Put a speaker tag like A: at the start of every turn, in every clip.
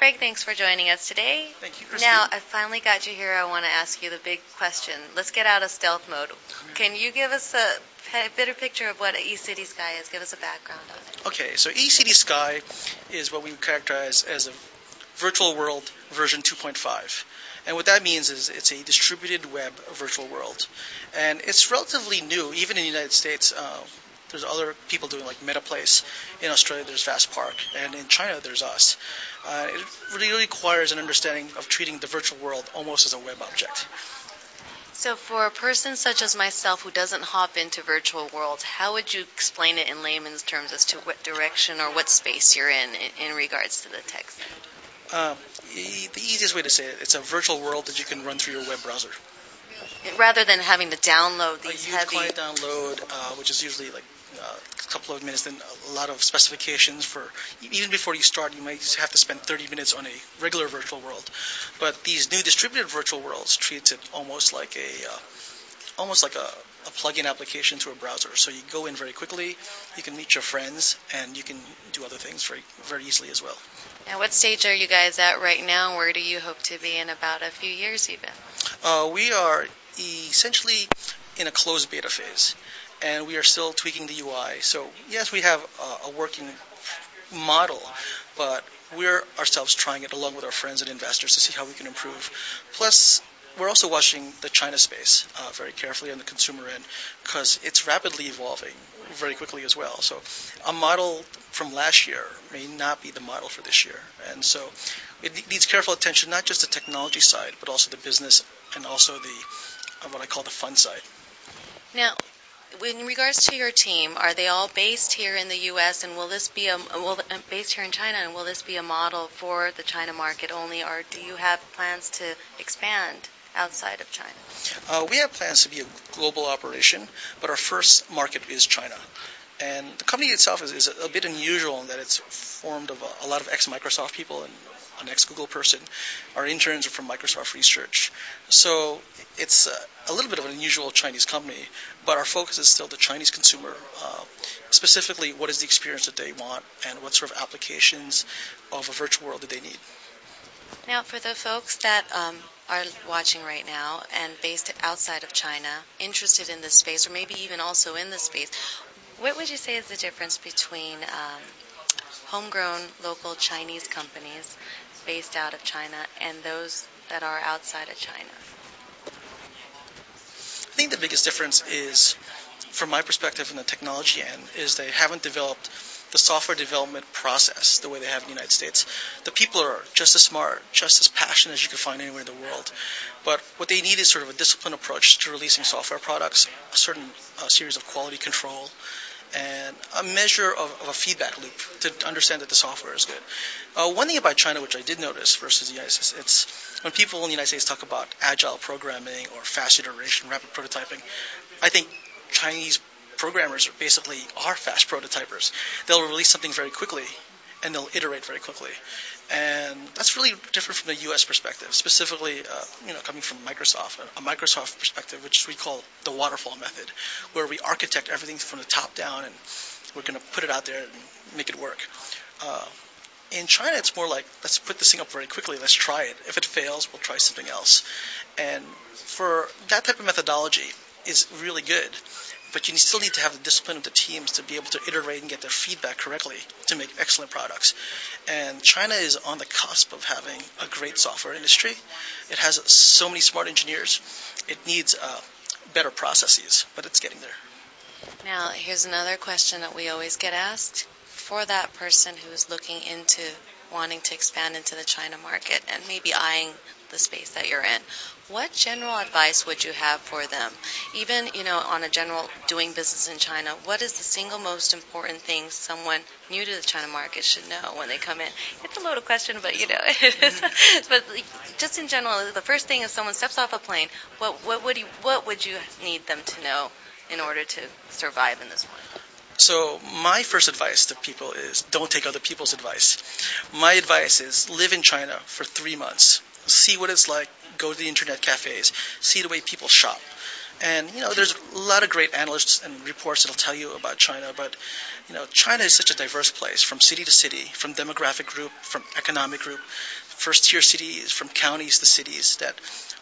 A: Frank, thanks for joining us today.
B: Thank you, Christine.
A: Now, I finally got you here. I want to ask you the big question. Let's get out of stealth mode. Can you give us a better picture of what eCity Sky is? Give us a background on it.
B: Okay, so eCity Sky is what we would characterize as a virtual world version 2.5. And what that means is it's a distributed web virtual world. And it's relatively new, even in the United States. There's other people doing like MetaPlace. In Australia, there's VastPark. And in China, there's us. It really requires an understanding of treating the virtual world almost as a web object.
A: So for a person such as myself who doesn't hop into virtual worlds, how would you explain it in layman's terms as to what direction or what space you're in regards to the text?
B: The easiest way to say it, it's a virtual world that you can run through your web browser.
A: Rather than having to download these
B: heavy... A client download, which is usually like a couple of minutes, then a lot of specifications for... Even before you start, you might have to spend 30 minutes on a regular virtual world. But these new distributed virtual worlds treats it almost like a plug-in application to a browser. So you go in very quickly, you can meet your friends, and you can do other things very, very easily as well.
A: Now, what stage are you guys at right now? Where do you hope to be in about a few years even?
B: We are essentially in a closed beta phase, and we are still tweaking the UI. So yes, we have a working model, but we're ourselves trying it along with our friends and investors to see how we can improve. Plus, we're also watching the China space very carefully on the consumer end because it's rapidly evolving very quickly as well. So a model from last year may not be the model for this year. And so it needs careful attention, not just the technology side, but also the business and also the what I call the fun side.
A: Now, in regards to your team, are they all based here in the U.S. and will this be based here in China, and will this be a model for the China market only, or do you have plans to expand outside of China?
B: We have plans to be a global operation, but our first market is China. And the company itself is a bit unusual in that it's formed of a lot of ex-Microsoft people and an ex-Google person. Our interns are from Microsoft Research. So it's a little bit of an unusual Chinese company, but our focus is still the Chinese consumer, specifically what is the experience that they want and what sort of applications of a virtual world do they need.
A: Now, for the folks that are watching right now and based outside of China, interested in this space, or maybe even also in this space, what would you say is the difference between homegrown local Chinese companies based out of China and those that are outside of China?
B: I think the biggest difference is, from my perspective in the technology end, is they haven't developed the software development process the way they have in the United States. The people are just as smart, just as passionate as you can find anywhere in the world. But what they need is sort of a disciplined approach to releasing software products, a certain series of quality control, and a measure of a feedback loop to understand that the software is good. One thing about China, which I did notice versus the United States, it's when people in the United States talk about agile programming or fast iteration, rapid prototyping, I think Chinese programmers are fast prototypers. They'll release something very quickly, and they'll iterate very quickly. And that's really different from the U.S. perspective, specifically, coming from Microsoft, a Microsoft perspective, which we call the waterfall method, where we architect everything from the top down, and we're going to put it out there and make it work. In China, it's more like, let's put this thing up very quickly, let's try it. If it fails, we'll try something else. And for that type of methodology is really good. But you still need to have the discipline of the teams to be able to iterate and get their feedback correctly to make excellent products. And China is on the cusp of having a great software industry. It has so many smart engineers. It needs better processes, but it's getting there.
A: Now, here's another question that we always get asked. For that person who's looking into wanting to expand into the China market and maybe eyeing the space that you're in, what general advice would you have for them? Even, on a general doing business in China, what is the single most important thing someone new to the China market should know when they come in? It's a loaded question, but it is. But just in general, the first thing is someone steps off a plane, what would you need them to know in order to survive in this one?
B: So my first advice to people is don't take other people's advice. My advice is live in China for 3 months. See what it's like. Go to the internet cafes. See the way people shop. And there's a lot of great analysts and reports that'll tell you about China, but China is such a diverse place, from city to city, from demographic group, from economic group, first-tier cities, from counties to cities, that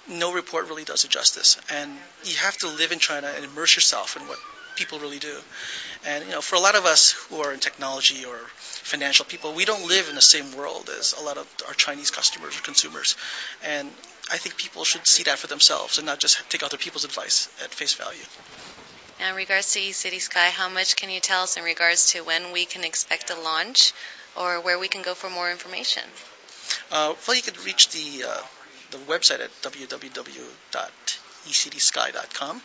B: no report really does it justice. And you have to live in China and immerse yourself in what people really do. And for a lot of us who are in technology or financial people, we don't live in the same world as a lot of our Chinese customers or consumers. And I think people should see that for themselves and not just take other people's advice at face value.
A: Now, in regards to eCity Sky, how much can you tell us in regards to when we can expect a launch or where we can go for more information?
B: Well, you could reach the website at www.ecitysky.com.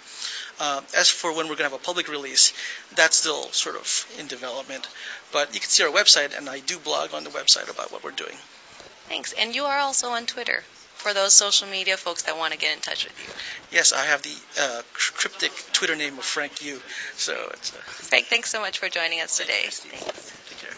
B: As for when we're going to have a public release, that's still sort of in development. But you can see our website, and I do blog on the website about what we're doing.
A: Thanks. And you are also on Twitter for those social media folks that want to get in touch with you.
B: Yes, I have the cryptic Twitter name of Frank Yu. So it's
A: Frank, thanks so much for joining us today.
B: Thanks. Take care.